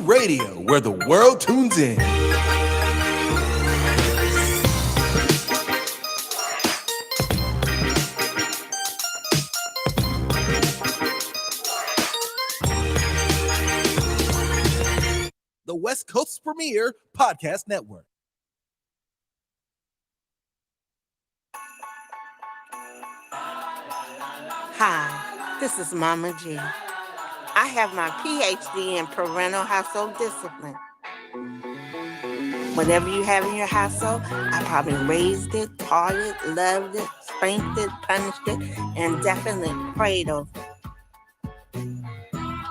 Radio, where the world tunes in. The West Coast's premier podcast network. Hi, this is Mama G. I have my PhD in parental household discipline. Whatever you have in your household, I probably raised it, taught it, loved it, spanked it, punished it, and definitely prayed over it.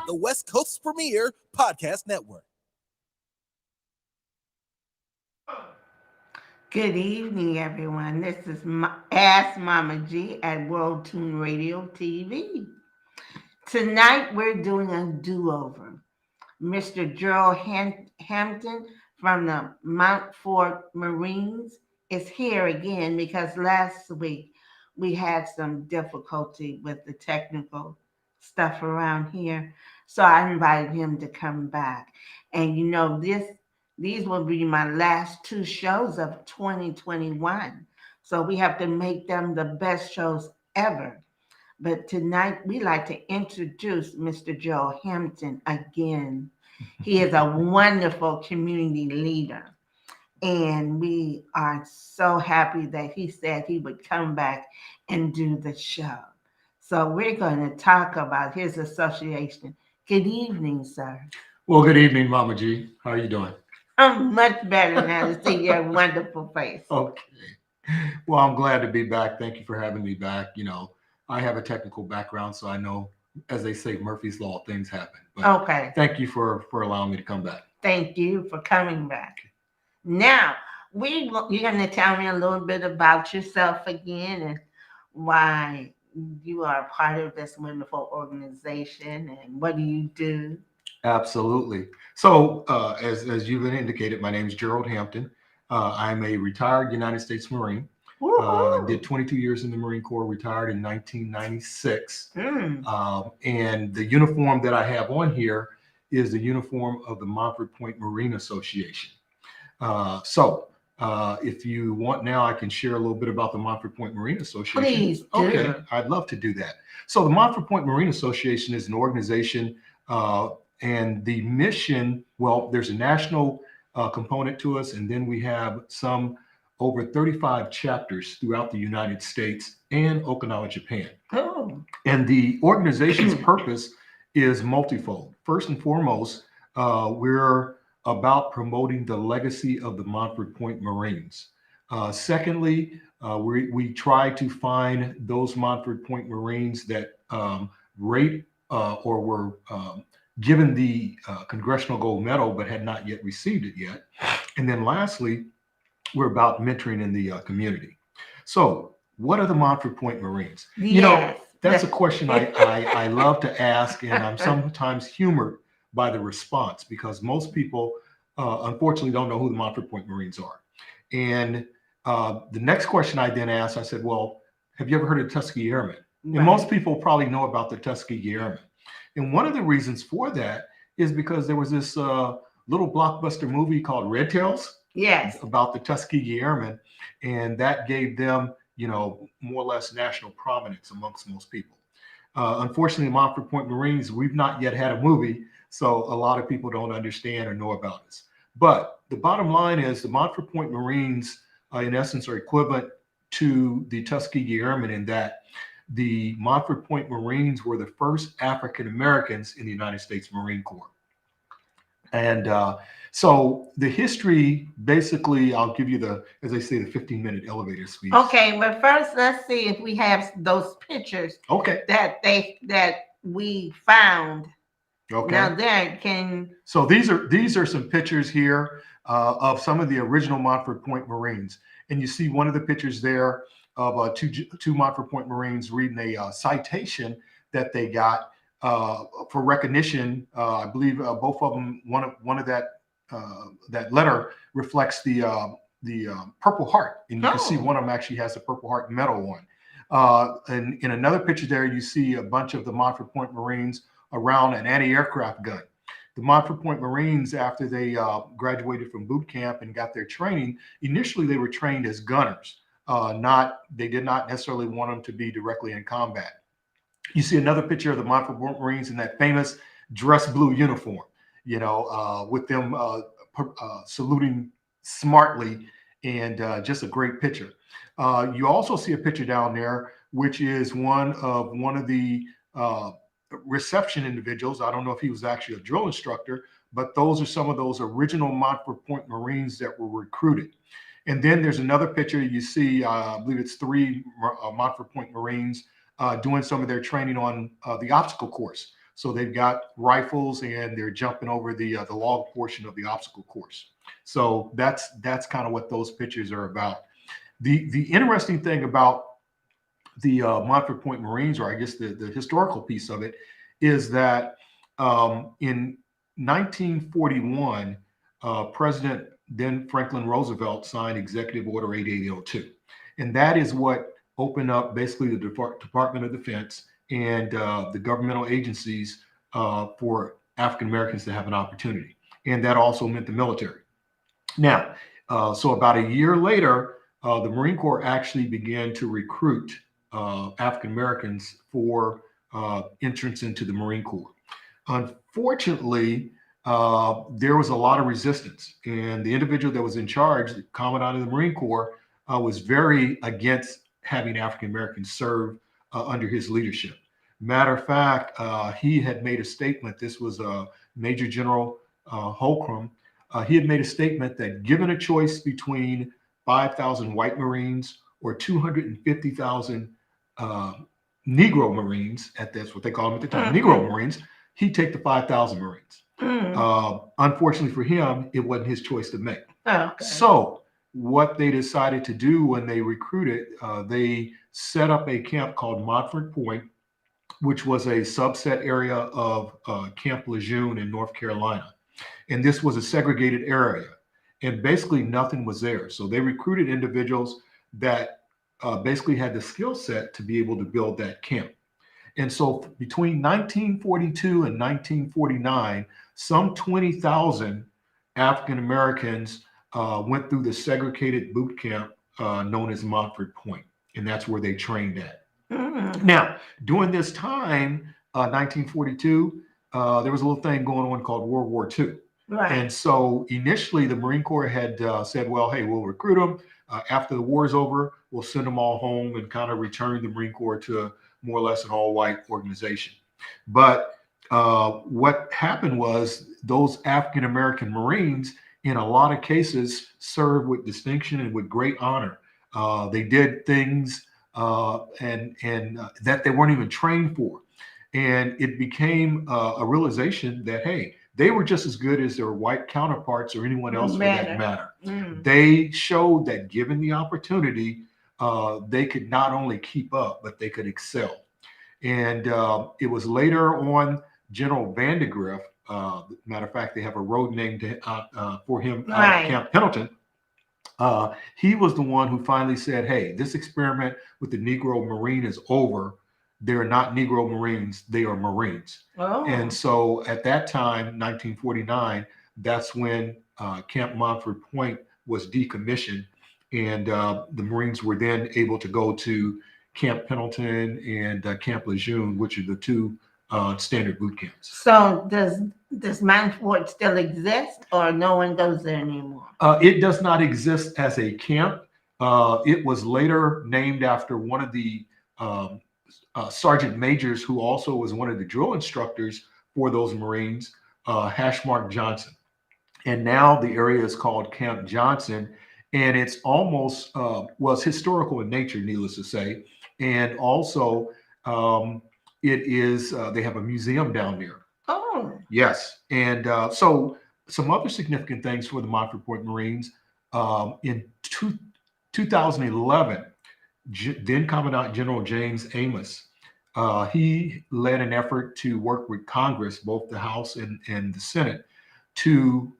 The West Coast's premier podcast network. Good evening, everyone. This is Ask Mama G at World Tune Radio TV. Tonight, we're doing a do-over. Mr. Gerald Hampton from the Montford Marines is here again because last week we had some difficulty with the technical stuff around here. So I invited him to come back. And you know, these will be my last two shows of 2021. So we have to make them the best shows ever. But tonight, we like to introduce Mr. Gerald Hampton again. He is a wonderful community leader. And we are so happy that he said he would come back and do the show. So we're going to talk about his association. Good evening, sir. Well, good evening, Mama G. How are you doing? I'm much better now to see your wonderful face. Okay. Well, I'm glad to be back. Thank you for having me back. You know, I have a technical background, so I know, as they say, Murphy's Law, things happen. But okay. Thank you for allowing me to come back. Thank you for coming back. Now, you're going to tell me a little bit about yourself again and why you are a part of this wonderful organization and what do you do? Absolutely. So, as you've indicated, my name is Gerald Hampton. I'm a retired United States Marine. Did 22 years in the Marine Corps, retired in 1996. And the uniform that I have on here is the uniform of the Montford Point Marine Association. If you want now, I can share a little bit about the Montford Point Marine Association. Please do. Okay, I'd love to do that. So the Montford Point Marine Association is an organization, and the mission, well, there's a national component to us, and then we have some over 35 chapters throughout the United States and Okinawa, Japan. Oh. And the organization's purpose is multifold. First and foremost, we're about promoting the legacy of the Montford Point Marines. Secondly, we try to find those Montford Point Marines that rate or were given the Congressional Gold Medal but had not yet received it yet. And then lastly, we're about mentoring in the community. So what are the Montford Point Marines? Yes. You know, that's a question I love to ask, and I'm sometimes humored by the response because most people, unfortunately, don't know who the Montford Point Marines are. And the next question I then asked, I said, well, have you ever heard of Tuskegee Airmen? Right. And most people probably know about the Tuskegee Airmen. And one of the reasons for that is because there was this little blockbuster movie called Red Tails. Yes. About the Tuskegee Airmen. And that gave them, you know, more or less national prominence amongst most people. Unfortunately, Montford Point Marines, we've not yet had a movie, so a lot of people don't understand or know about us. But the bottom line is the Montford Point Marines, in essence, are equivalent to the Tuskegee Airmen in that the Montford Point Marines were the first African Americans in the United States Marine Corps. And so the history, basically, I'll give you as I say, the 15-minute elevator speech. Okay, but first, let's see if we have those pictures. Okay. That we found. Okay. Now there can. So these are some pictures here of some of the original Montford Point Marines, and you see one of the pictures there of two Montford Point Marines reading a citation that they got for recognition. I believe both of them. One of that letter reflects the Purple Heart, and you can see one of them actually has a Purple Heart medal on. And in another picture there, you see a bunch of the Montford Point Marines around an anti-aircraft gun. The Montford Point Marines, after they graduated from boot camp and got their training, initially they were trained as gunners. They did not necessarily want them to be directly in combat. You see another picture of the Montford Point Marines in that famous dress blue uniform, with them saluting smartly, and just a great picture. You also see a picture down there, which is one of the reception individuals. I don't know if he was actually a drill instructor, but those are some of those original Montford Point Marines that were recruited. And then there's another picture you see, I believe it's three Montford Point Marines doing some of their training on the obstacle course. So they've got rifles and they're jumping over the log portion of the obstacle course. So that's kind of what those pictures are about. The interesting thing about the Montford Point Marines, or I guess the historical piece of it, is that in 1941, President then Franklin Roosevelt signed Executive Order 8802. And that is what opened up basically the Department of Defense and the governmental agencies for African Americans to have an opportunity. And that also meant the military. Now, so about a year later, the Marine Corps actually began to recruit African Americans for entrance into the Marine Corps. Unfortunately, there was a lot of resistance, and the individual that was in charge, the commandant of the Marine Corps, was very against having African Americans serve under his leadership. Matter of fact, he had made a statement. This was Major General Holcomb. He had made a statement that given a choice between 5,000 white Marines or 250,000 Negro Marines, that's what they call them at the time, Negro Marines, he'd take the 5,000 Marines. Unfortunately for him, it wasn't his choice to make. Okay. So what they decided to do when they recruited, they set up a camp called Montford Point, which was a subset area of Camp Lejeune in North Carolina. And this was a segregated area. And basically nothing was there. So they recruited individuals that basically had the skill set to be able to build that camp. And so between 1942 and 1949, some 20,000 African Americans went through the segregated boot camp known as Montford Point. And that's where they trained at. Now, during this time, 1942, there was a little thing going on called World War II. Right. And so initially the Marine Corps had said, well, hey, we'll recruit them. After the war is over, we'll send them all home and kind of return the Marine Corps to more or less an all-white organization. But what happened was those African-American Marines, in a lot of cases, served with distinction and with great honor. They did things that they weren't even trained for. And it became a realization that, hey, they were just as good as their white counterparts or anyone else for that matter. They showed that given the opportunity, they could not only keep up, but they could excel. And it was later on General Vandegrift, matter of fact, they have a road named for him out of Camp Pendleton. He was the one who finally said, hey, this experiment with the Negro Marine is over. They're not Negro Marines, they are Marines. Oh. And so at that time, 1949, that's when Camp Montford Point was decommissioned. And the Marines were then able to go to Camp Pendleton and Camp Lejeune, which are the two standard boot camps. So does Montford still exist, or no one goes there anymore? It does not exist as a camp. It was later named after one of the sergeant majors who also was one of the drill instructors for those Marines, Hashmark Johnson. And now the area is called Camp Johnson, and it's almost was historical in nature, needless to say. And also it is, they have a museum down there. Oh. Yes. And so some other significant things for the Montford Point Marines in 2011, then Commandant General James Amos, he led an effort to work with Congress, both the House and the Senate, to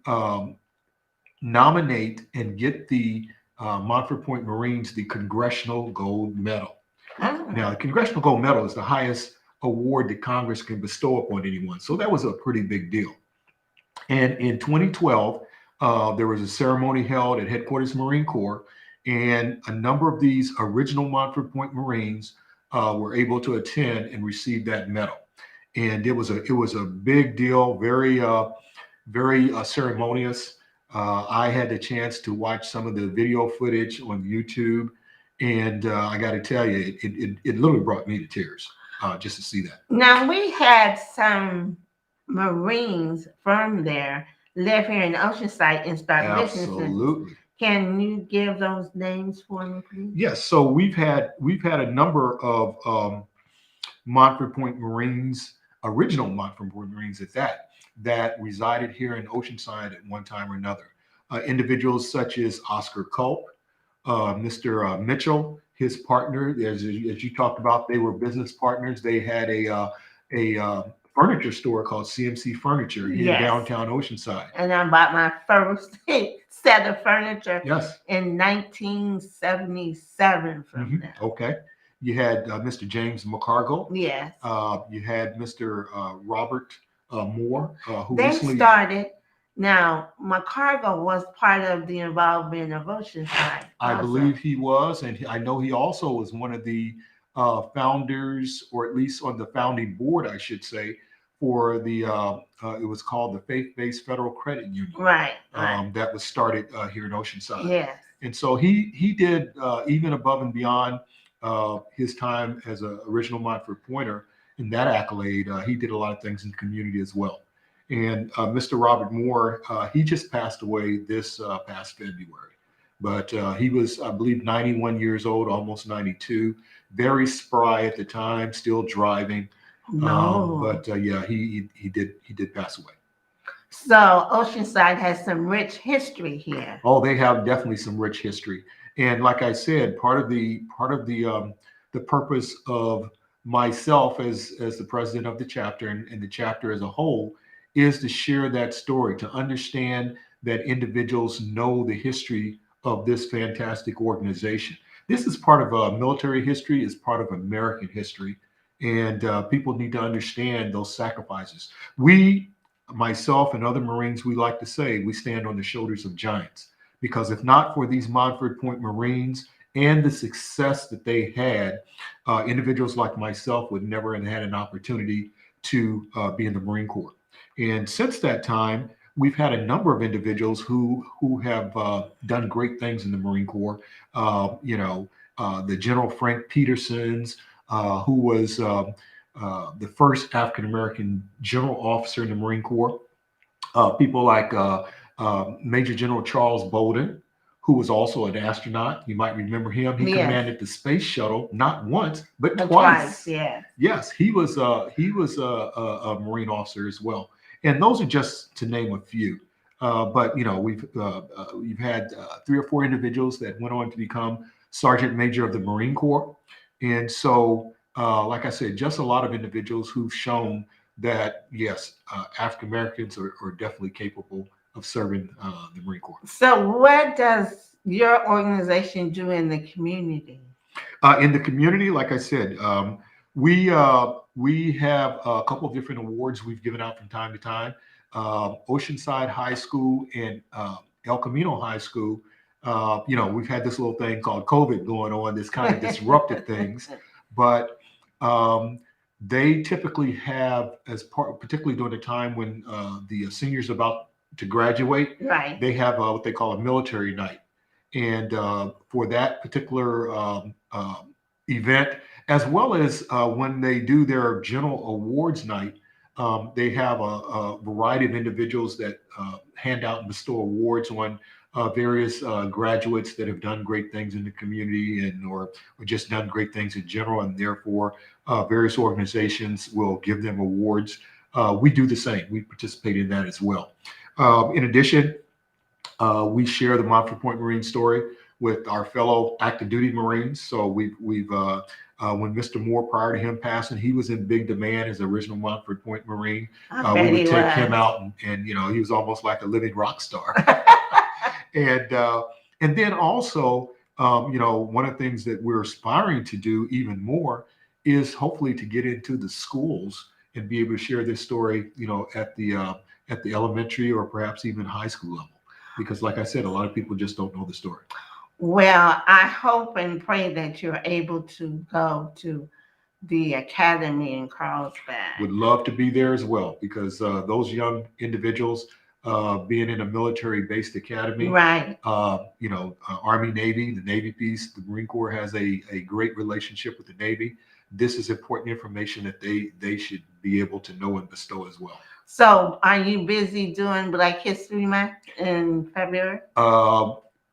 nominate and get the Montford Point Marines the Congressional Gold Medal. Oh. Now, the Congressional Gold Medal is the highest award that Congress can bestow upon anyone. So that was a pretty big deal. And in 2012, there was a ceremony held at Headquarters Marine Corps, and a number of these original Montford Point Marines were able to attend and receive that medal. And it was a big deal, very ceremonious. I had the chance to watch some of the video footage on YouTube, and I got to tell you, it literally brought me to tears just to see that. Now, we had some Marines from there live here in Oceanside and start businesses. Absolutely. Can you give those names for me, please? Yes. So we've had a number of Montford Point Marines, original Montford Point Marines at that resided here in Oceanside at one time or another. Individuals such as Oscar Culp, Mr. Mitchell, his partner, as you talked about, they were business partners. They had a furniture store called CMC Furniture here in Yes. downtown Oceanside. And I bought my first set of furniture Yes. in 1977 from them. Okay. You had Mr. James McCargo. Yes. You had Mr. Robert Moore, who They recently started. Now, McCargo was part of the involvement of Oceanside. I also. believe he was, and I know he also was one of the founders, or at least on the founding board, I should say, for the it was called the Faith-Based Federal Credit Union. Right. That was started here in Oceanside. Yes. And so he did even above and beyond his time as an original Montford Pointer. In that accolade, he did a lot of things in the community as well. And Mr. Robert Moore, he just passed away this past February. But he was, I believe, 91 years old, almost 92, very spry at the time, still driving. No. Yeah, he did pass away. So Oceanside has some rich history here. Oh, they have definitely some rich history. And like I said, part of the purpose of myself as the president of the chapter and the chapter as a whole is to share that story, to understand that individuals know the history of this fantastic organization. This is part of military history, is part of American history, and people need to understand those sacrifices. We, myself and other Marines, we like to say we stand on the shoulders of giants, because if not for these Montford Point Marines and the success that they had, individuals like myself would never have had an opportunity to be in the Marine Corps. And since that time, we've had a number of individuals who have done great things in the Marine Corps. The General Frank Petersons, who was the first African American general officer in the Marine Corps. People like Major General Charles Bolden, who was also an astronaut. You might remember him. He commanded the space shuttle not once, but twice. Yeah. Yes, he was a Marine officer as well. And those are just to name a few. But we've had 3 or 4 individuals that went on to become Sergeant Major of the Marine Corps. And so, like I said, just a lot of individuals who've shown that, yes, African Americans are definitely capable of serving the Marine Corps. So what does your organization do in the community? In the community, like I said, we have a couple of different awards we've given out from time to time. Oceanside High School and El Camino High School, we've had this little thing called COVID going on that's kind of disrupted things, but they typically have, particularly during the time when the seniors are about to graduate, right, they have what they call a military night. And for that particular event, as well as when they do their general awards night, they have a variety of individuals that hand out and bestow awards on various graduates that have done great things in the community or just done great things in general, and therefore various organizations will give them awards. We do the same. We participate in that as well. In addition, we share the Montford Point Marine story with our fellow active duty Marines. So we've when Mr. Moore, prior to him passing, he was in big demand as the original Montford Point Marine. We would take him out, and he was almost like a living rock star. And then also, one of the things that we're aspiring to do even more is hopefully to get into the schools and be able to share this story, at at the elementary or perhaps even high school level. Because like I said, a lot of people just don't know the story. Well, I hope and pray that you're able to go to the academy in Carlsbad. Would love to be there as well, because those young individuals being in a military-based academy, Right. Army, Navy, the Navy piece, the Marine Corps has a great relationship with the Navy. This is important information that they should be able to know and bestow as well. So, are you busy doing Black History Month in February?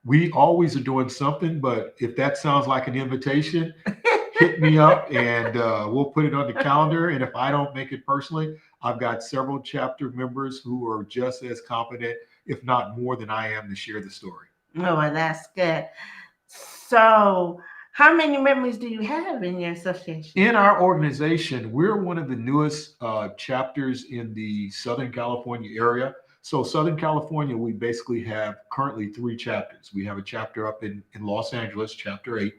We always are doing something, but if that sounds like an invitation, hit me up and we'll put it on the calendar. And if I don't make it personally, I've got several chapter members who are just as competent, if not more than I am, to share the story. Oh, well, that's good. So, how many members do you have in your association? In our organization, we're one of the newest chapters in the Southern California area. So Southern California, we basically have currently 3 chapters. We have a chapter up in Los Angeles, chapter 8.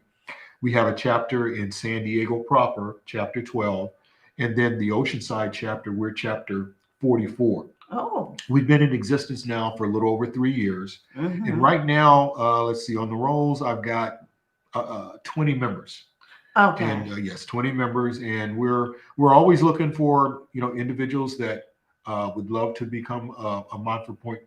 We have a chapter in San Diego proper, chapter 12. And then the Oceanside chapter, we're chapter 44. Oh. We've been in existence now for a little over 3 years. Mm-hmm. And right now, let's see, on the rolls, I've got 20 members. Okay. And yes, 20 members. And we're always looking for, individuals that would love to become a Montford Point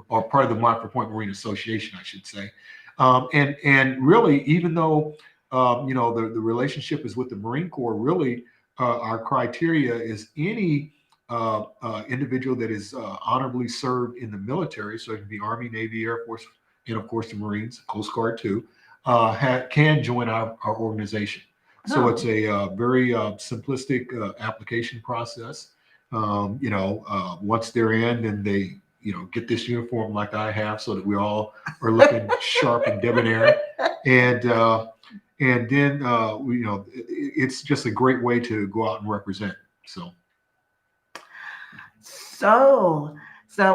or part of the Montford Point Marine Association, I should say. And really, even though the relationship is with the Marine Corps, really our criteria is any individual that is honorably served in the military, so it can be Army, Navy, Air Force, and of course the Marines, Coast Guard too, can join our organization. So it's a very simplistic application process. Once they're in, and they get this uniform like I have, so that we all are looking sharp and debonair, and then it's just a great way to go out and represent. So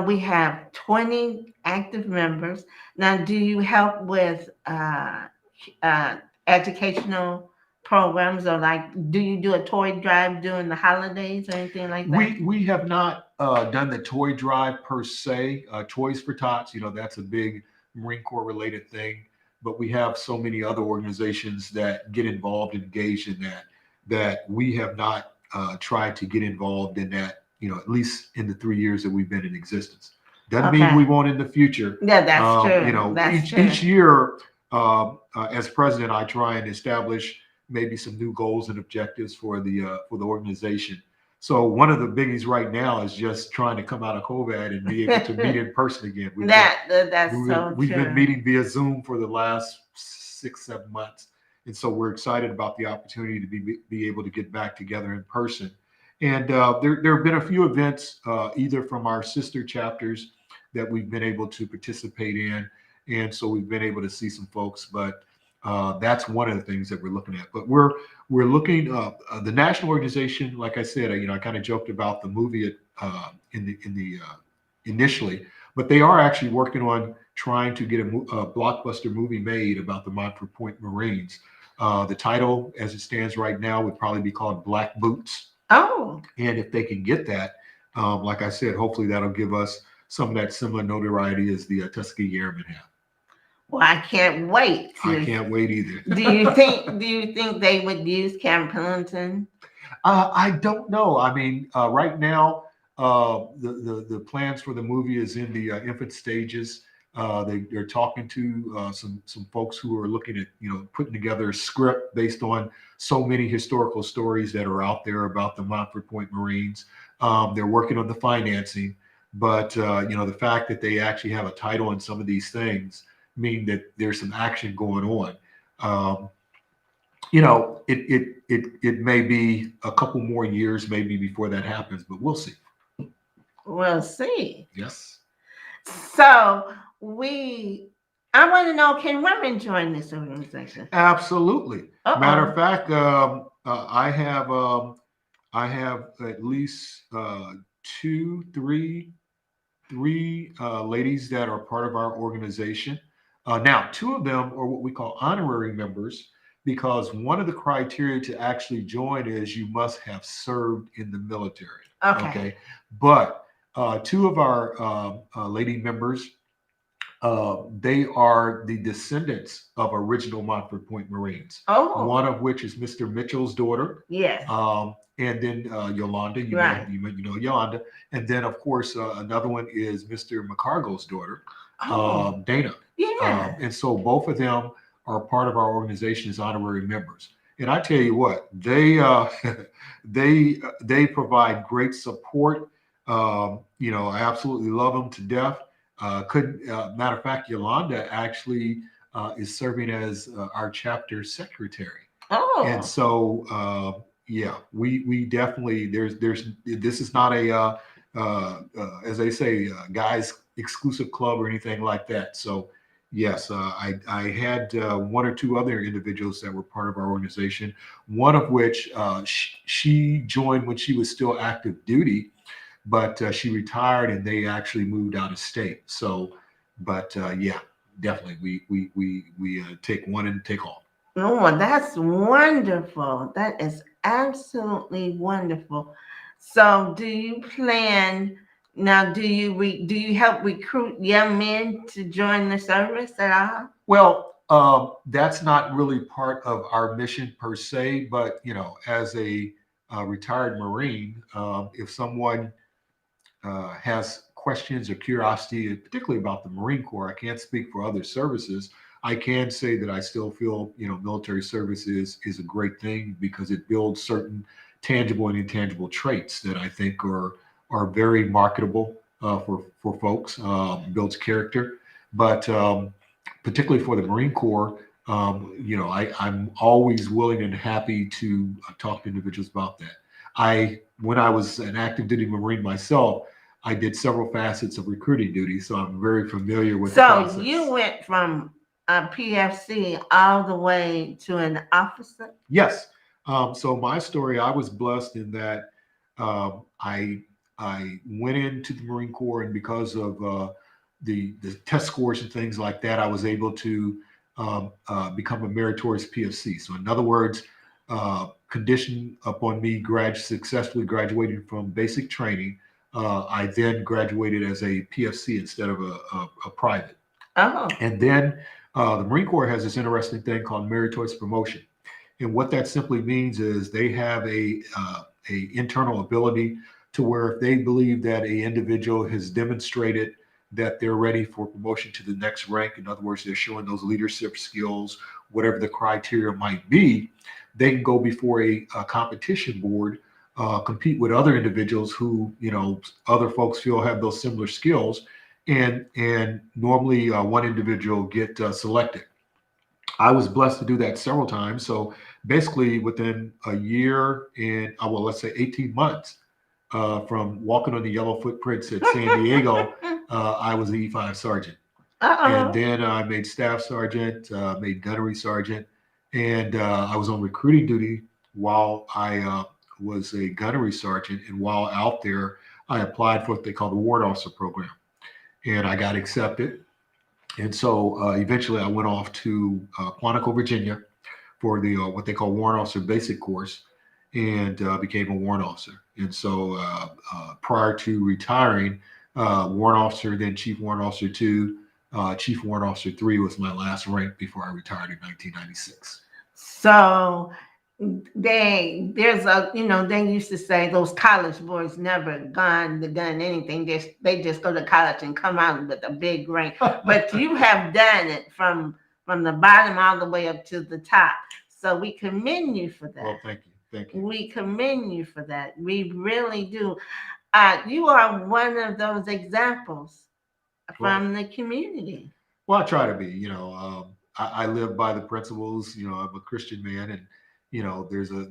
we have 20 active members. Now, do you help with educational programs, or do you do a toy drive during the holidays or anything like that? We have not done the toy drive per se. Toys for Tots, that's a big Marine Corps related thing. But we have so many other organizations that get involved and engaged in that we have not tried to get involved in that, at least in the 3 years that we've been in existence. Doesn't mean we won't in the future. Yeah, that's true. Each year, as president, I try and establish maybe some new goals and objectives for the organization. So one of the biggies right now is just trying to come out of COVID and be able to meet in person again. We've been meeting via Zoom for the last 6-7 months, and so we're excited about the opportunity to be able to get back together in person. And there have been a few events, either from our sister chapters that we've been able to participate in, and so we've been able to see some folks. But that's one of the things that we're looking at. But we're looking the national organization. Like I said, I kind of joked about the movie initially, but they are actually working on trying to get a blockbuster movie made about the Montford Point Marines. The title, as it stands right now, would probably be called Black Boots. Oh. And if they can get that, like I said, hopefully that'll give us some of that similar notoriety as the Tuskegee Airmen have. Well, I can't wait. I can't wait either. Do you think they would use Camp Pendleton? I don't know. I mean, right now, the plans for the movie is in the infant stages. They're talking to some folks who are looking at putting together a script based on so many historical stories that are out there about the Montford Point Marines. They're working on the financing, but the fact that they actually have a title in some of these things mean that there's some action going on. It may be a couple more years maybe before that happens, but we'll see. We'll see. Yes. So I want to know, can women join this organization? Absolutely. Uh-oh. Matter of fact, I have at least three ladies that are part of our organization. Now, 2 of them are what we call honorary members, because one of the criteria to actually join is you must have served in the military. Okay. But Two of our lady members, they are the descendants of original Montford Point Marines. Oh, One of which is Mr. Mitchell's daughter, yes, and then Yolanda. right. You know Yolanda, and then of course another one is Mr. McCargo's daughter, Oh, Dana. yeah. And so both of them are part of our organization as honorary members. And I tell you what, they they provide great support. You know, I absolutely love them to death. Could Matter of fact, Yolanda actually is serving as our chapter secretary, and Oh, so yeah, we definitely there's this is not a as they say guys exclusive club or anything like that. So yes, I had one or two other individuals that were part of our organization. One of which she joined when she was still active duty, but she retired and they actually moved out of state. So, but yeah, definitely we take one and take all. oh, that's wonderful. That is absolutely wonderful. So, do you plan now? Do you help recruit young men to join the service at all? Well, that's not really part of our mission per se, but you know, as a retired Marine, if someone has questions or curiosity, particularly about the Marine Corps, I can't speak for other services. I can say that I still feel, you know, military service is a great thing because it builds certain tangible and intangible traits that I think are very marketable for folks. Builds character, but particularly for the Marine Corps, you know, I'm always willing and happy to talk to individuals about that. When I was an active duty Marine myself, I did several facets of recruiting duty, so I'm very familiar with the So you process. went from a PFC all the way to an officer? Yes. So my story, I was blessed in that I went into the Marine Corps, and because of the test scores and things like that, I was able to become a meritorious PFC. So in other words, conditioned upon me successfully graduating from basic training, I then graduated as a PFC instead of a private. Oh, And then the Marine Corps has this interesting thing called meritorious promotion. And what that simply means is they have a internal ability to where if they believe that a individual has demonstrated that they're ready for promotion to the next rank, in other words, they're showing those leadership skills, whatever the criteria might be, they can go before a competition board, compete with other individuals who, you know, other folks feel have those similar skills, and normally one individual get selected. I was blessed to do that several times. So basically, within a year and well, let's say 18 months from walking on the yellow footprints at San Diego, I was an E5 sergeant, and uh-oh. then I made staff sergeant, made gunnery sergeant, and I was on recruiting duty while I was a gunnery sergeant. And while out there, I applied for what they call the Ward Officer program, and I got accepted. And so eventually I went off to Quantico, Virginia for the what they call warrant officer basic course, and became a warrant officer. And so prior to retiring, warrant officer, then chief warrant officer two, chief warrant officer three was my last rank before I retired in 1996. So there's a they used to say those college boys never done anything. They just go to college and come out with a big rank. But you have done it from the bottom all the way up to the top. So we commend you for that. Well, thank you. Thank you. We commend you for that. We really do. You are one of those examples from the community. Well, I try to be. You know, I live by the principles. You know, I'm a Christian man, and you know, there's a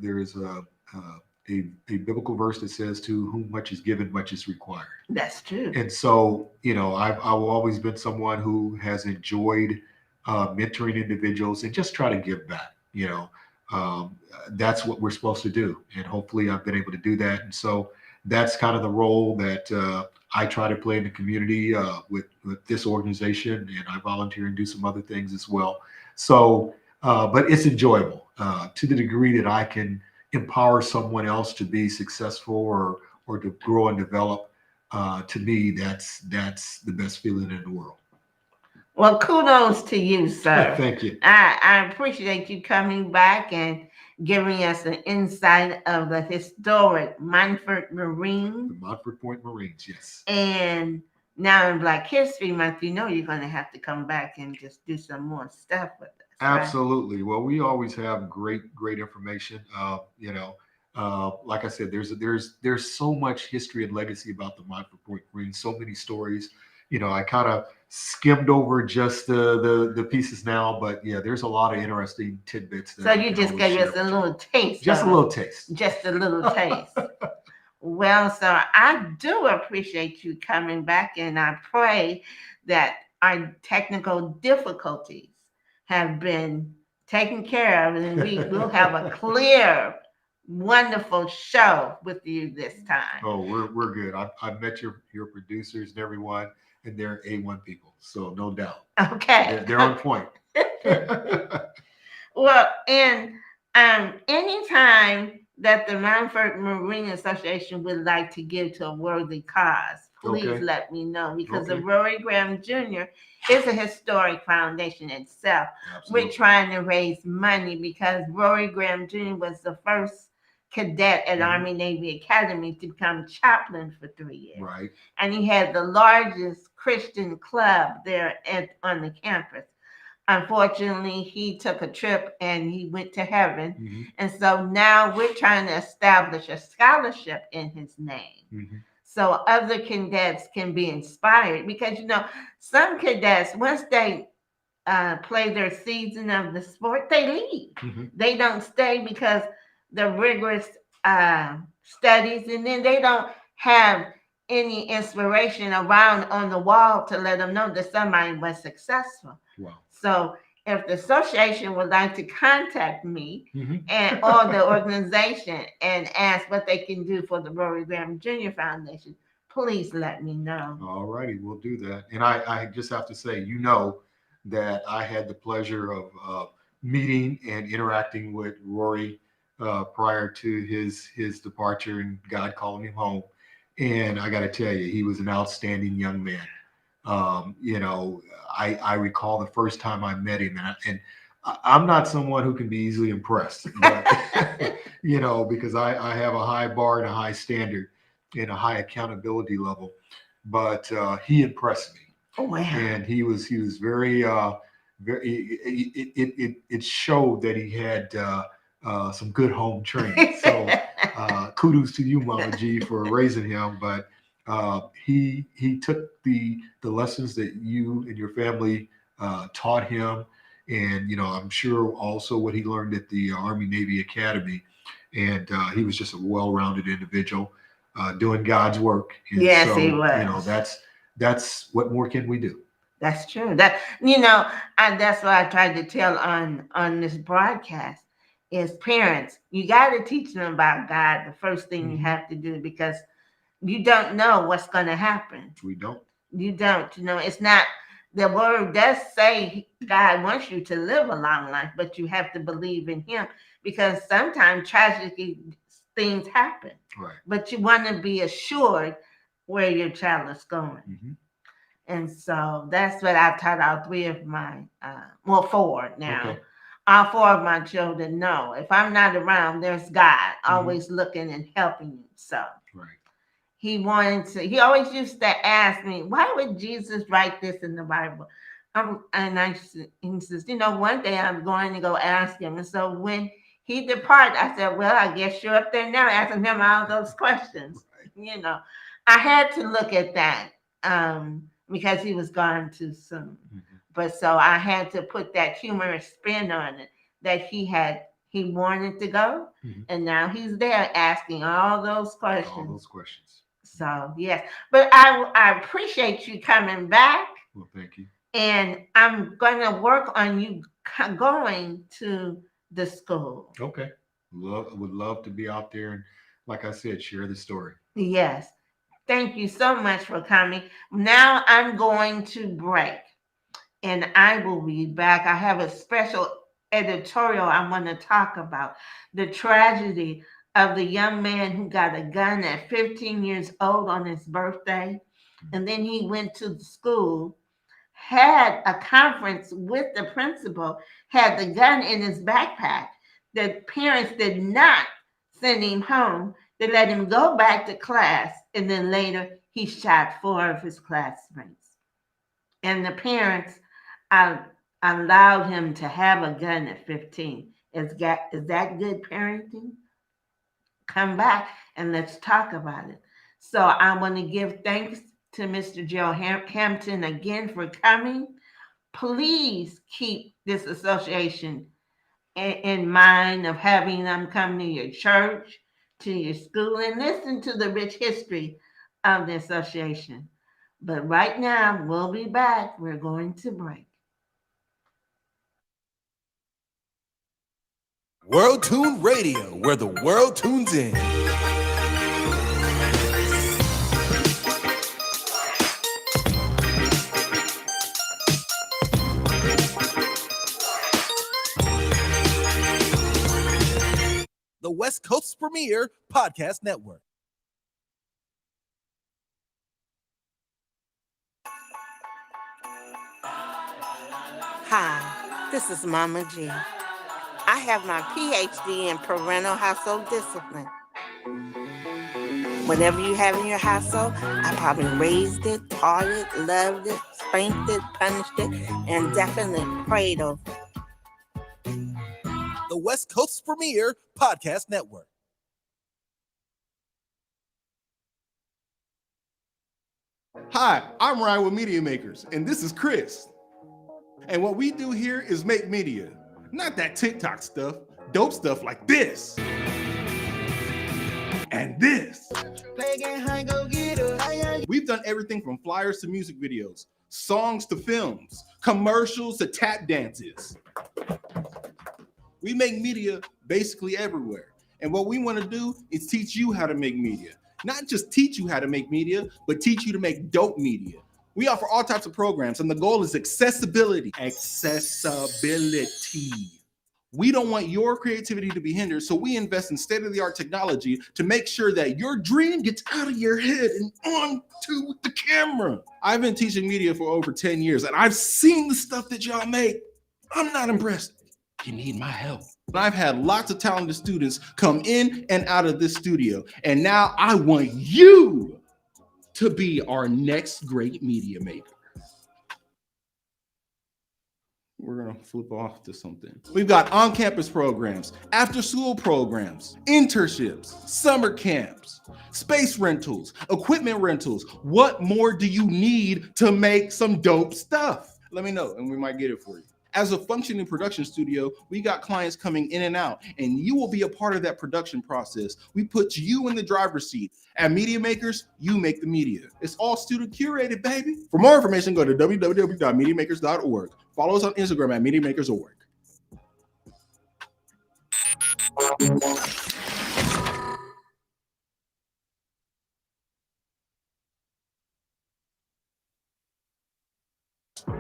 biblical verse that says, "To whom much is given, much is required." That's true. And so, you know, I've always been someone who has enjoyed mentoring individuals and just try to give back. You know, that's what we're supposed to do, and hopefully, I've been able to do that. And so, that's kind of the role that I try to play in the community with this organization, and I volunteer and do some other things as well. So, but it's enjoyable to the degree that I can empower someone else to be successful or to grow and develop. to me, that's the best feeling in the world. Well, kudos to you, sir. Thank you. I appreciate you coming back and giving us an insight of the historic Montford Marines. The Montford Point Marines, yes. And now in Black History Month, you're going to have to come back and just do some more stuff with us. Absolutely. Right? Well, we always have great information. Like I said, there's so much history and legacy about the Montford Point Marines. So many stories. I kind of skimmed over just the pieces now, but yeah, there's a lot of interesting tidbits. So you just gave us a little taste. Just a little taste. Just a little taste. Well, sir, I do appreciate you coming back, and I pray that our technical difficulties have been taken care of, and we will have a clear, wonderful show with you this time. Oh, we're good. I've met your producers and everyone, and they're A1 people, so no doubt. Okay. They're on point. Well, and anytime that the Montford Marine Association would like to give to a worthy cause, please let me know, because the Rory Graham Jr. is a historic foundation itself. Absolutely. We're trying to raise money because Rory Graham Jr. was the first cadet at Army Navy Academy to become chaplain for 3 years. Right. And he had the largest Christian club there on the campus. Unfortunately, he took a trip and he went to heaven. Mm-hmm. And so now we're trying to establish a scholarship in his name. Mm-hmm. So other cadets can be inspired, because, some cadets, once they play their season of the sport, they leave. Mm-hmm. They don't stay because the rigorous studies, and then they don't have any inspiration around on the wall to let them know that somebody was successful. Wow. So if the association would like to contact me and or the organization and ask what they can do for the Rory Graham Jr. Foundation, please let me know. All righty, we'll do that. And I just have to say, that I had the pleasure of meeting and interacting with Rory prior to his departure and God calling him home. And I got to tell you, he was an outstanding young man. I recall the first time I met him, and I'm not someone who can be easily impressed, but, because I have a high bar and a high standard and a high accountability level. But he impressed me. Oh, wow. And he was very, it showed that he had some good home training. So kudos to you, Mama G, for raising him. But he took the lessons that you and your family taught him, and I'm sure also what he learned at the Army Navy Academy, and he was just a well-rounded individual doing God's work. And yes, so, he was. That's what more can we do? That's true. And that's what I tried to tell on this broadcast is parents, you got to teach them about God. The first thing you have to do, because you don't know what's going to happen. We don't. You don't. It's not, the word does say God wants you to live a long life, but you have to believe in him, because sometimes tragic things happen. Right. But you want to be assured where your child is going. Mm-hmm. And so that's what I taught all three of my, four now. Okay. All four of my children know if I'm not around, there's God always looking and helping you. So right. He always used to ask me, why would Jesus write this in the Bible? He says, one day I'm going to go ask him. And so when he departed, I said, well, I guess you're up there now asking him all those questions. Right. I had to look at that because he was gone too soon. Mm-hmm. But so I had to put that humorous spin on it, that he wanted to go, and now he's there asking all those questions. So, yes. But I appreciate you coming back. Well, thank you. And I'm going to work on you going to the school. Okay. Would love to be out there and, like I said, share the story. Yes. Thank you so much for coming. Now I'm going to break, and I will be back. I have a special editorial I want to talk about, the tragedy of the young man who got a gun at 15 years old on his birthday. And then he went to the school, had a conference with the principal, had the gun in his backpack. The parents did not send him home. They let him go back to class. And then later, he shot 4 of his classmates. And the parents allowed him to have a gun at 15. Is that good parenting? Come back and let's talk about it. So I want to give thanks to Mr. Gerald Hampton again for coming. Please keep this association in mind of having them come to your church, to your school, and listen to the rich history of the association. But right now, we'll be back. We're going to break. World Tune Radio, where the world tunes in. The West Coast's premier podcast network. Hi, this is Mama G. I have my PhD in parental household discipline. Whatever you have in your household, I probably raised it, taught it, loved it, spanked it, punished it, and definitely prayed over it. The West Coast's premier podcast network. Hi, I'm Ryan with Media Makers, and this is Chris. And what we do here is make media, not that TikTok stuff, dope stuff like this. And this. We've done everything from flyers to music videos, songs to films, commercials to tap dances. We make media basically everywhere. And what we want to do is teach you how to make media. Not just teach you how to make media, but teach you to make dope media. We offer all types of programs, and the goal is accessibility. Accessibility. We don't want your creativity to be hindered, so we invest in state-of-the-art technology to make sure that your dream gets out of your head and onto the camera. I've been teaching media for over 10 years, and I've seen the stuff that y'all make. I'm not impressed. You need my help. I've had lots of talented students come in and out of this studio, and now I want you to be our next great media maker. We're gonna flip off to something. We've got on-campus programs, after-school programs, internships, summer camps, space rentals, equipment rentals. What more do you need to make some dope stuff? Let me know, and we might get it for you. As a functioning production studio, we got clients coming in and out, and you will be a part of that production process. We put you in the driver's seat. At Media Makers, you make the media. It's all student curated, baby. For more information, go to www.mediamakers.org. Follow us on Instagram at MediaMakers.org.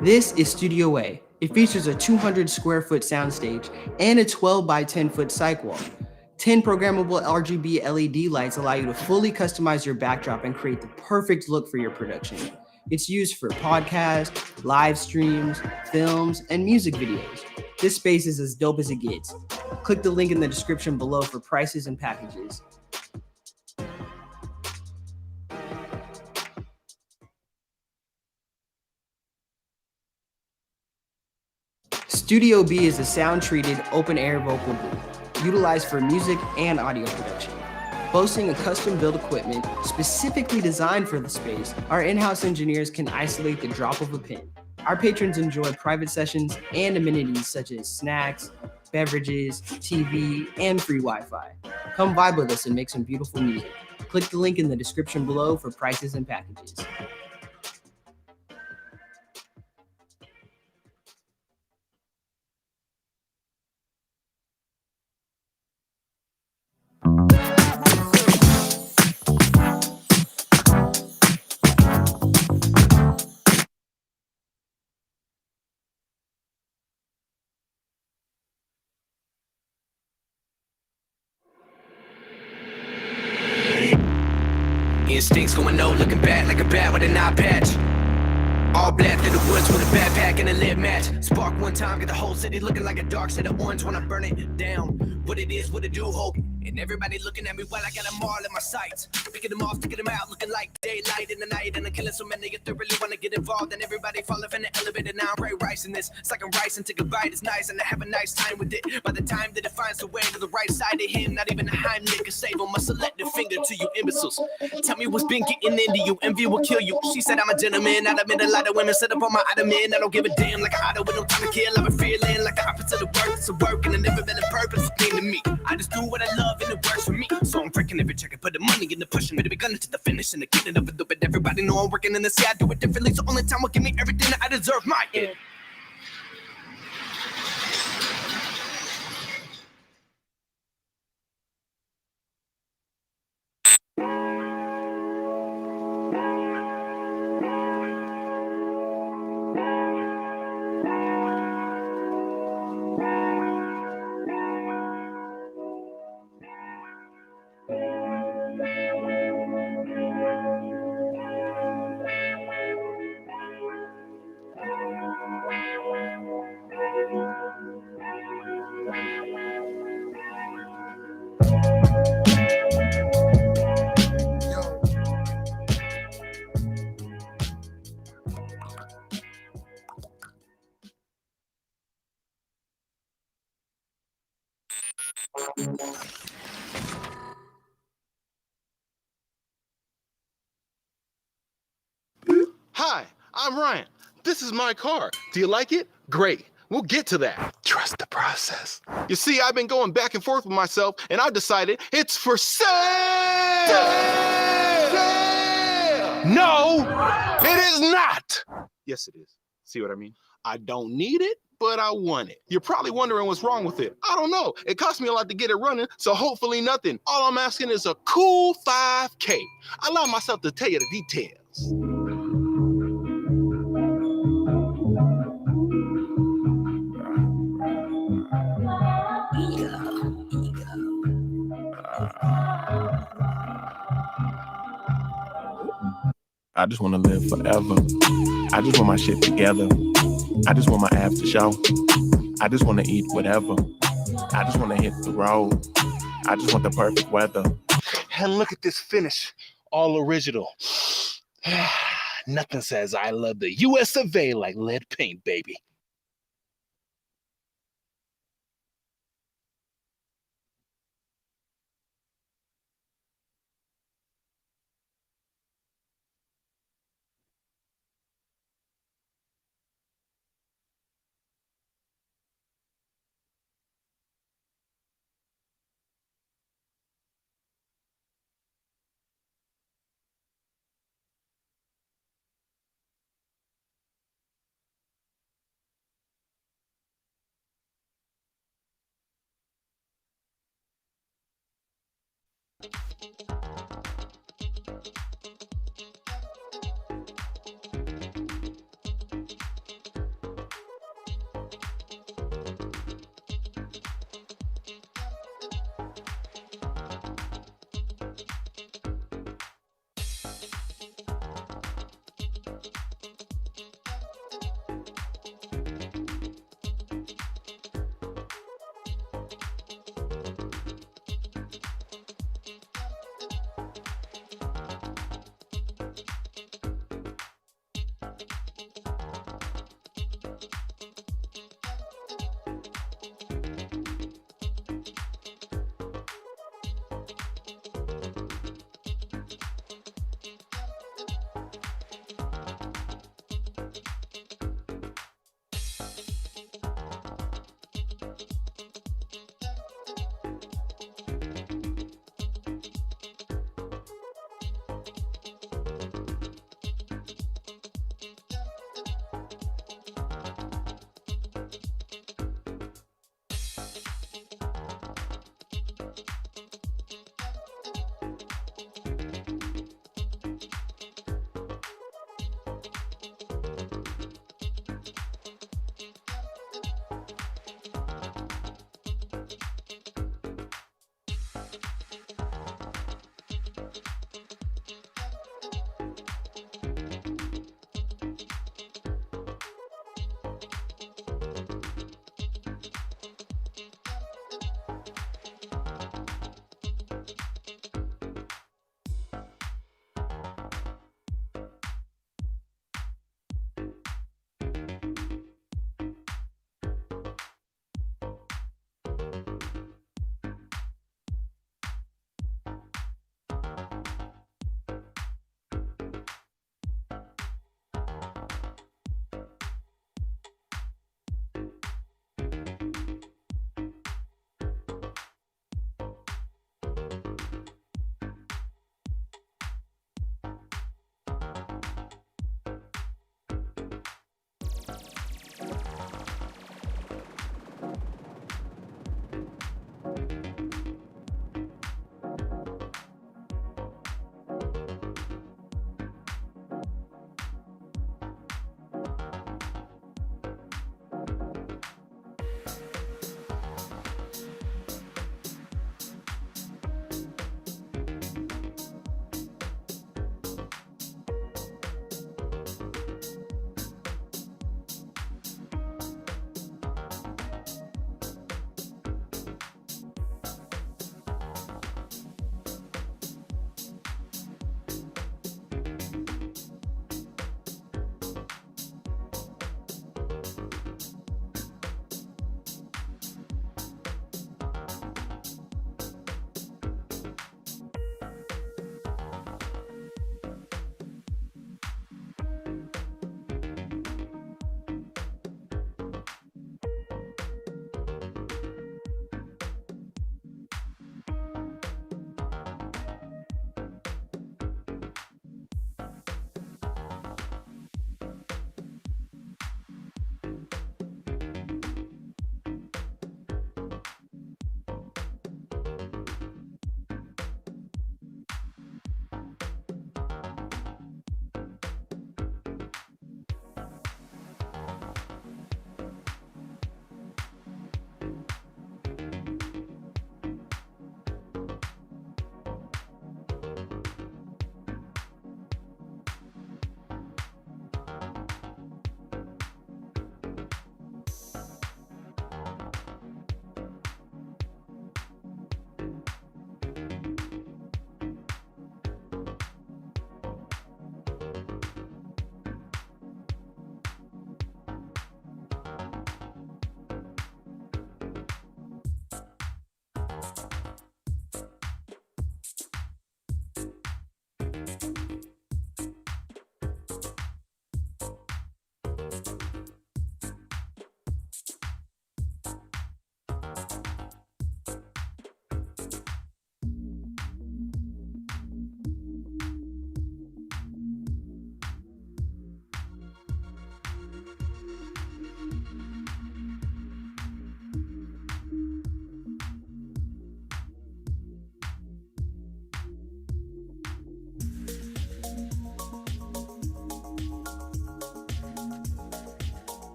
This is Studio A. It features a 200 square foot soundstage and a 12 by 10 foot cyc wall. 10 programmable RGB LED lights allow you to fully customize your backdrop and create the perfect look for your production. It's used for podcasts, live streams, films, and music videos. This space is as dope as it gets. Click the link in the description below for prices and packages. Studio B is a sound-treated, open-air vocal booth, utilized for music and audio production. Boasting a custom-built equipment specifically designed for the space, our in-house engineers can isolate the drop of a pin. Our patrons enjoy private sessions and amenities such as snacks, beverages, TV, and free Wi-Fi. Come vibe with us and make some beautiful music. Click the link in the description below for prices and packages. instincts going no, looking bad like a bat with an eye patch. All black through the woods with a backpack and a lit match. Spark one time, get the whole city looking like a dark set of orange when I burn it down. What it is, what it do, hope. And everybody looking at me while I got them all in my sights. Picking them off, sticking them out, looking like daylight in the night. And I'm killing so many if they really want to get involved. And everybody falling from the elevator, now I'm right rice in this. It's like I'm rice and take a bite, it's nice. And I have a nice time with it. By the time that it finds the way to the right side of him, not even a Heimlich can save him. A selective finger to you imbeciles. Tell me what's been getting into you, envy will kill you. She said I'm a gentleman, I'd admit a lot of women set up on my ottoman. I don't give a damn like an auto with no time to kill. I'm a feeling like the opposite of work, it's a work and it never been a purpose thing to me. I just do what I love and it works for me. So I'm freaking every check and put the money in the pushing. But it begun to the finish and the getting of it. But everybody know I'm working in the sea. I do it differently. So only time will give me everything that I deserve. My end. Hi, I'm Ryan. This is my car. Do you like it? Great. We'll get to that. Trust the process. You see, I've been going back and forth with myself, and I decided it's for sale! Sale! No, it is not! Yes, it is. See what I mean? I don't need it, but I want it. You're probably wondering what's wrong with it. I don't know. It cost me a lot to get it running, so hopefully nothing. All I'm asking is a cool 5K. Allow myself to tell you the details. I just want to live forever. I just want my shit together. I just want my abs to show. I just want to eat whatever. I just want to hit the road. I just want the perfect weather. And look at this finish, all original. Nothing says I love the US of A like lead paint, baby.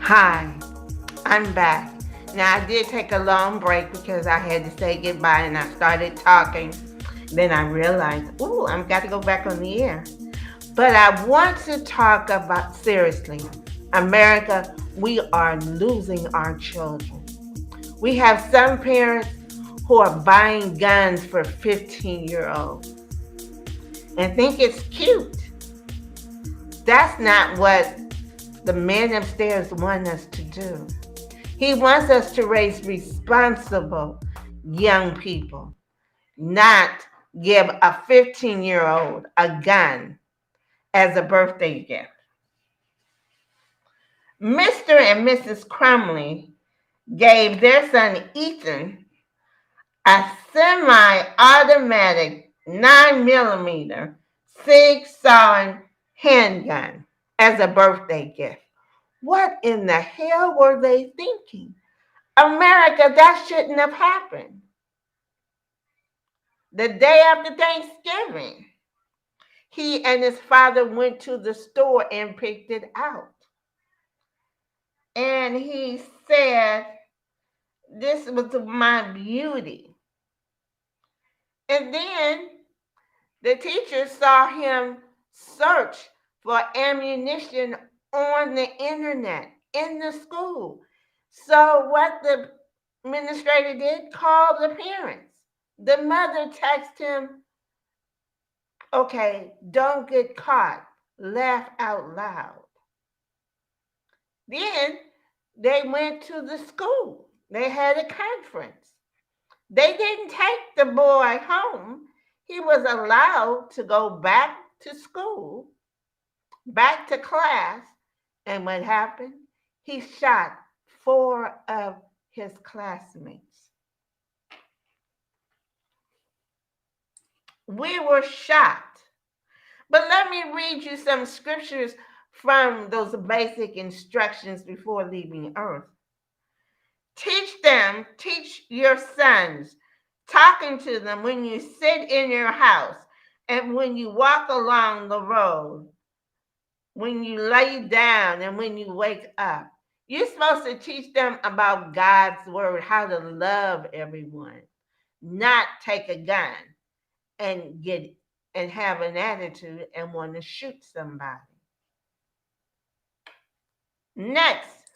Hi, I'm back. Now, I did take a long break because I had to say goodbye and I started talking. Then I realized, I've got to go back on the air. But I want to talk about, seriously, America, we are losing our children. We have some parents who are buying guns for 15-year-olds and think it's cute. That's not what the man upstairs wants us to do. He wants us to raise responsible young people, not give a 15-year-old a gun as a birthday gift. Mr. and Mrs. Crumley gave their son Ethan a semi-automatic 9mm sig-sawing handgun as a birthday gift. What in the hell were they thinking? America, that shouldn't have happened. The day after Thanksgiving, he and his father went to the store and picked it out. And he said, this was my beauty. And then the teacher saw him search for ammunition on the internet in the school. So what the administrator did, called the parents. The mother texted him, okay, don't get caught. Laugh out loud. Then they went to the school. They had a conference. They didn't take the boy home. He was allowed to go back to school, back to class. And what happened? He shot 4 of his classmates. We were shocked. But let me read you some scriptures from those basic instructions before leaving earth. Teach your sons, talking to them when you sit in your house and when you walk along the road, when you lay down and when you wake up. You're supposed to teach them about God's word, how to love everyone, not take a gun and have an attitude and want to shoot somebody. Next,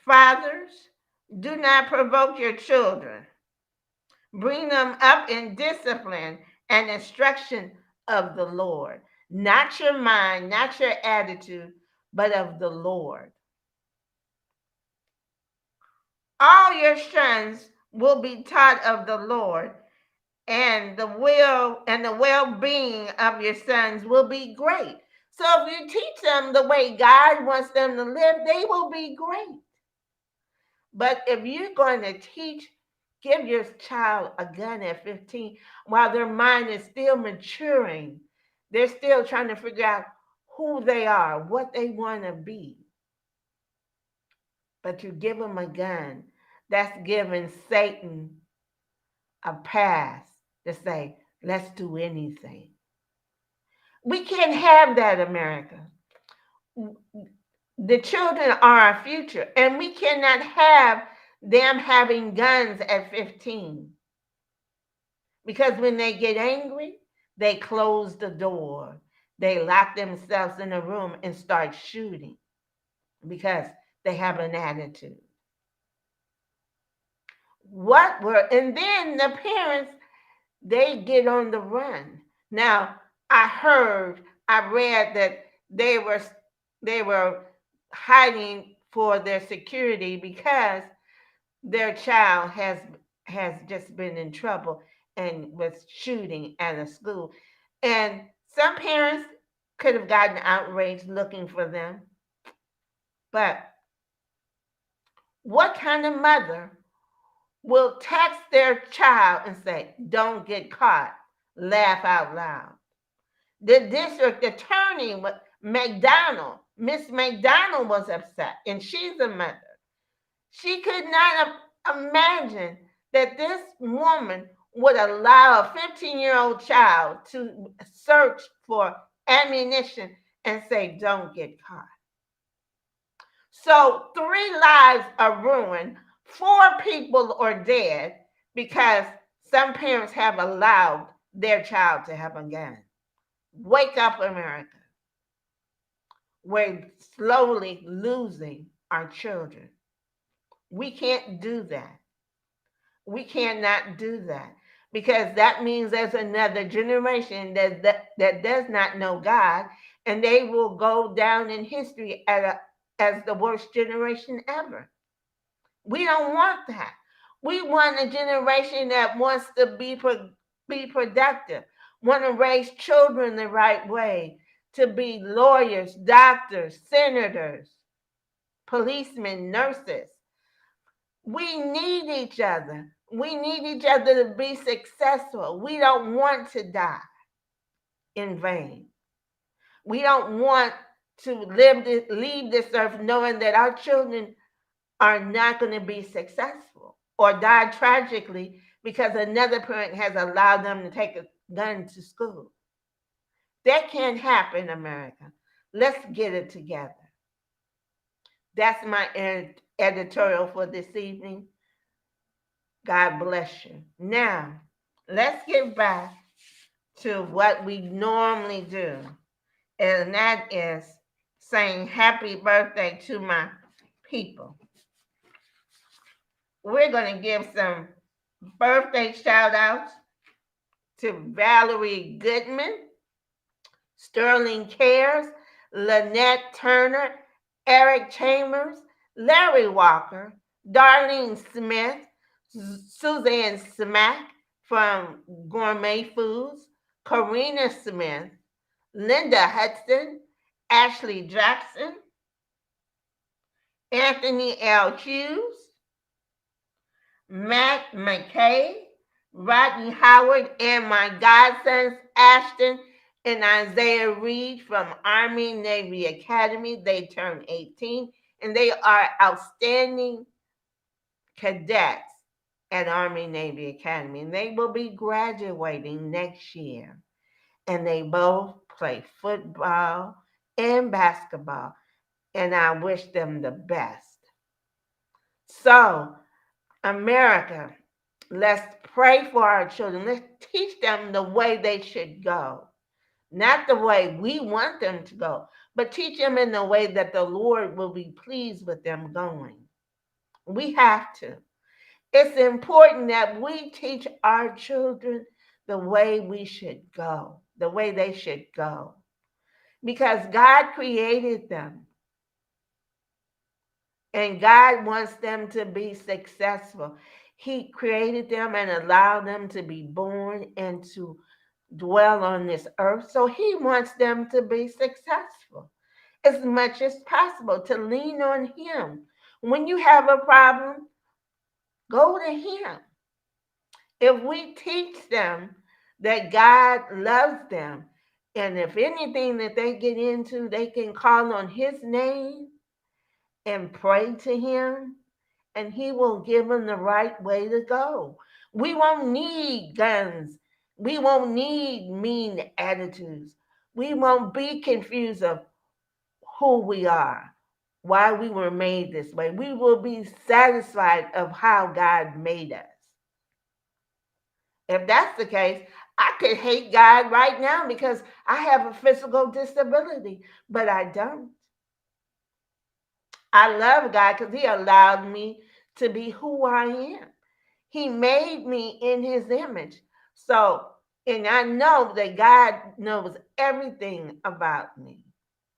fathers, do not provoke your children. Bring them up in discipline and instruction of the Lord. Not your mind, not your attitude, but of the Lord. All your sons will be taught of the Lord, and the well-being of your sons will be great. So if you teach them the way God wants them to live, they will be great. But if you're going to give your child a gun at 15 while their mind is still maturing, they're still trying to figure out who they are, what they want to be. But you give them a gun, that's giving Satan a pass to say, let's do anything. We can't have that, America. The children are our future, and we cannot have them having guns at 15. Because when they get angry, they close the door. They lock themselves in a room and start shooting because they have an attitude. And then the parents, they get on the run. Now, I read that they were hiding for their security because their child has just been in trouble and was shooting at a school. And some parents could have gotten outraged looking for them. But what kind of mother will text their child and say, don't get caught, laugh out loud? The district attorney, Miss McDonald was upset, and she's a mother. She could not imagine that this woman would allow a 15-year-old child to search for ammunition and say, don't get caught. So 3 lives are ruined, 4 people are dead because some parents have allowed their child to have a gun. Wake up, America. We're slowly losing our children. We can't do that. We cannot do that because that means there's another generation that does not know God, and they will go down in history as the worst generation ever. We don't want that. We want a generation that wants to be productive, want to raise children the right way, to be lawyers, doctors, senators, policemen, nurses. We need each other. We need each other to be successful. We don't want to die in vain. We don't want to leave this earth knowing that our children are not going to be successful or die tragically because another parent has allowed them to take a gun to school. That can't happen, America. Let's get it together. That's my editorial for this evening. God bless you. Now, let's get back to what we normally do, and that is saying happy birthday to my people. We're going to give some birthday shout outs to Valerie Goodman, Sterling Cares, Lynette Turner, Eric Chambers, Larry Walker, Darlene Smith, Suzanne Smack from Gourmet Foods, Karina Smith, Linda Hudson, Ashley Jackson, Anthony L. Hughes, Matt McKay, Rodney Howard, and my godsons Ashton and Isaiah Reed from Army Navy Academy. They turned 18 and they are outstanding cadets at Army Navy Academy. And they will be graduating next year. And they both play football and basketball. And I wish them the best. So, America, let's pray for our children. Let's teach them the way they should go. Not the way we want them to go, but teach them in the way that the Lord will be pleased with them going. We have to. It's important that we teach our children the way we should go, the way they should go. Because God created them. And God wants them to be successful. He created them and allowed them to be born and to dwell on this earth. So he wants them to be successful as much as possible, to lean on him. When you have a problem, go to him. If we teach them that God loves them, and if anything that they get into, they can call on his name and pray to him, and he will give them the right way to go. We won't need guns. We won't need mean attitudes. We won't be confused of who we are, why we were made this way. We will be satisfied of how God made us. If that's the case, I could hate God right now because I have a physical disability, but I don't. I love God because he allowed me to be who I am. He made me in his image. So, and I know that God knows everything about me.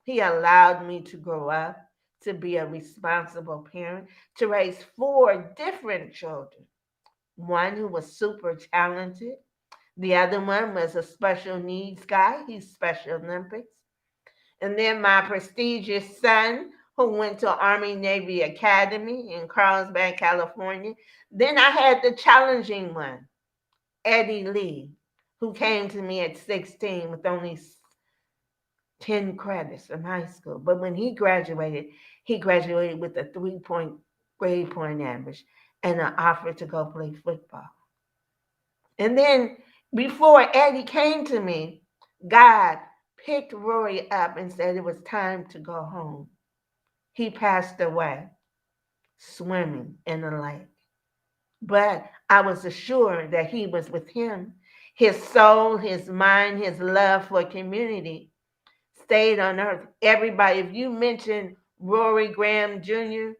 He allowed me to grow up, to be a responsible parent, to raise 4 different children. One who was super talented. The other one was a special needs guy. He's Special Olympics. And then my prestigious son, who went to Army Navy Academy in Carlsbad, California. Then I had the challenging one, Eddie Lee, who came to me at 16 with only 10 credits from high school. But when he graduated with a 3-point grade point average and an offer to go play football. And then before Eddie came to me, God picked Rory up and said it was time to go home. He passed away swimming in the lake. But I was assured that he was with him. His soul, his mind, his love for community stayed on earth. Everybody, if you mention Rory Graham Jr.,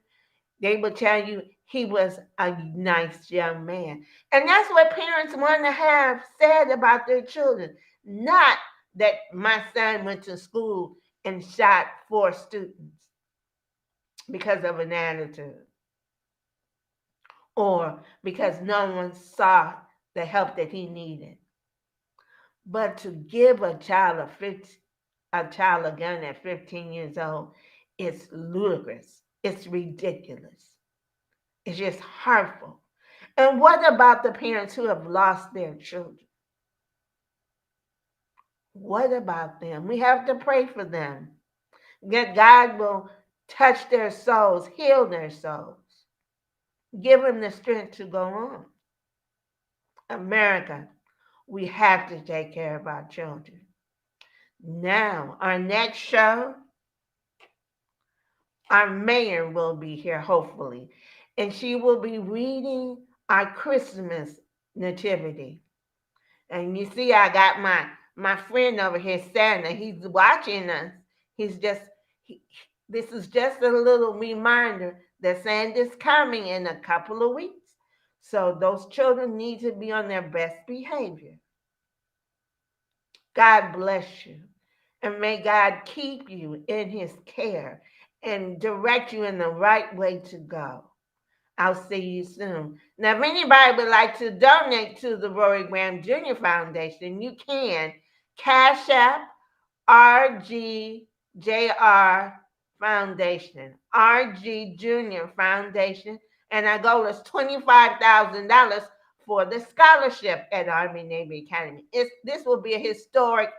they will tell you he was a nice young man. And that's what parents want to have said about their children. Not that my son went to school and shot 4 students because of an attitude, or because no one saw the help that he needed. But to give a child a gun at 15 years old is ludicrous. It's ridiculous. It's just hurtful. And what about the parents who have lost their children? What about them? We have to pray for them. That God will touch their souls, heal their souls, give them the strength to go on. America, we have to take care of our children. Now, our next show, our mayor will be here, hopefully, and she will be reading our Christmas nativity. And you see, I got my friend over here, Santa. He's watching us. He's just, this is just a little reminder that Santa's coming in a couple of weeks. So those children need to be on their best behavior. God bless you. And may God keep you in his care and direct you in the right way to go. I'll see you soon. Now, if anybody would like to donate to the Rory Graham Jr. Foundation, you can. Cash App RGJR Foundation, RG Junior Foundation, and our goal is $25,000 for the scholarship at Army Navy Academy. This will be a historic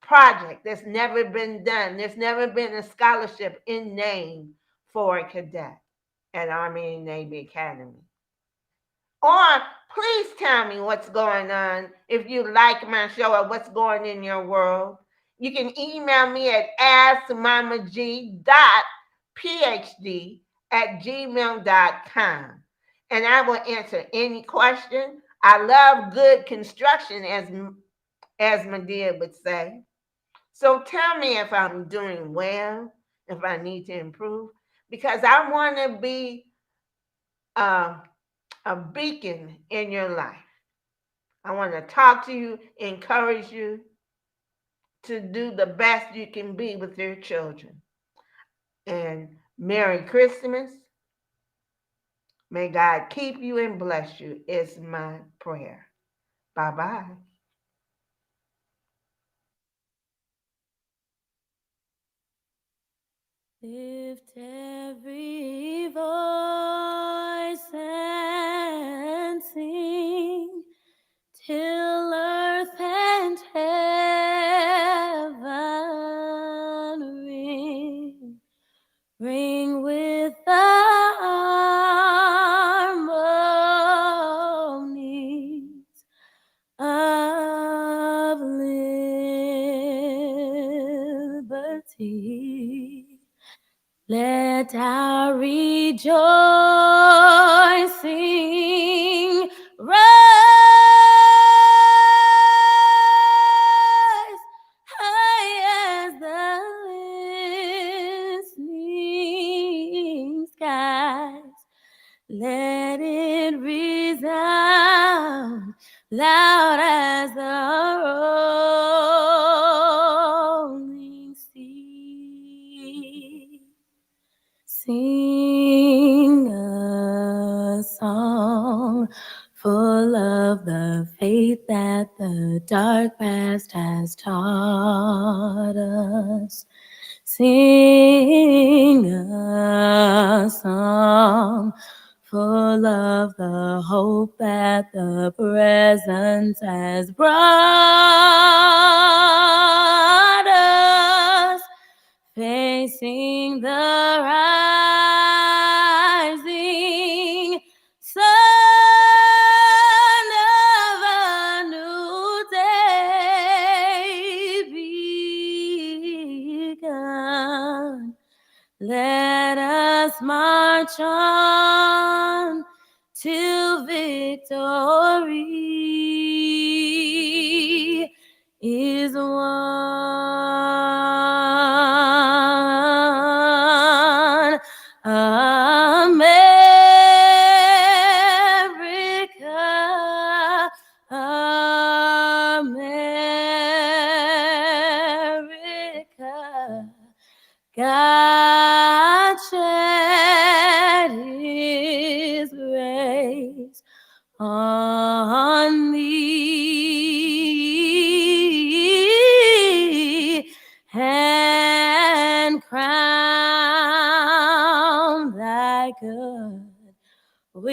project that's never been done. There's never been a scholarship in name for a cadet at Army Navy Academy. Or please tell me what's going on if you like my show or what's going in your world. You can email me at askmamag.phd@gmail.com, and I will answer any question. I love good construction, as Medea would say. So tell me if I'm doing well, if I need to improve, because I want to be a beacon in your life. I want to talk to you, encourage you to do the best you can be with your children. And Merry Christmas. May God keep you and bless you is my prayer. Bye-bye. Lift every voice and sing till earth and heaven ring with the harmonies of liberty. Let our rejoicing rise high as the listening skies. Let it resound loud as the rolling sea. Sing a song full of the faith that the dark past has taught us. Sing a song full of the hope that the present has brought us. Facing the rising sun of a new day begun. Let us march on till victory is won. America, America, God shed his grace on thee and crown thy good will